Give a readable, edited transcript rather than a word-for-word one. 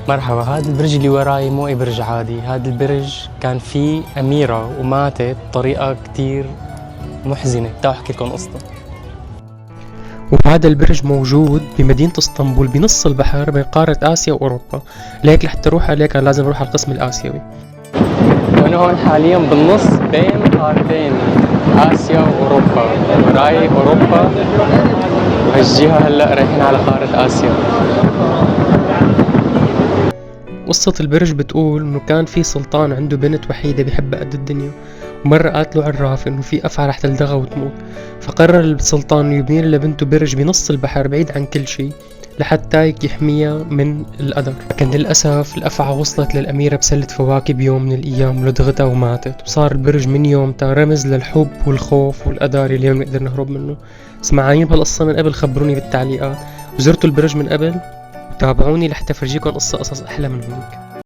مرحبا، هذا البرج اللي وراي مو أي برج عادي، هذا البرج كان فيه أميرة وماتت بطريقة كتير محزنة. تعالوا أحكي لكم قصته. وهذا البرج موجود بمدينة اسطنبول بنص البحر بين قارة آسيا وأوروبا، لهيك لحتى أروح عليه كان لازم أروح على القسم الآسيوي. وأنا هون حاليا بالنص بين قارتين آسيا وأوروبا، وراي أوروبا وهالجهة هلأ رايحين على قارة آسيا. قصة البرج بتقول إنه كان في سلطان عنده بنت وحيدة بيحبها قد الدنيا، ومرة قاتله عراف إنه في أفعى رح تلدغها وتموت، فقرر السلطان إنه يبني لبنته برج بنص البحر بعيد عن كل شي لحتى يحميها من القدر. لكن للأسف الأفعى وصلت للأميرة بسلة فواكه بيوم من الأيام ولدغتها وماتت، وصار البرج من يومتها رمز للحب والخوف والقدر اللي ما نقدر نهرب منه. سمعانين بهالقصة من قبل خبروني بالتعليقات، وزرتوا البرج من قبل؟ تابعوني لحتى فرجيكم قصص أحلى من هيك.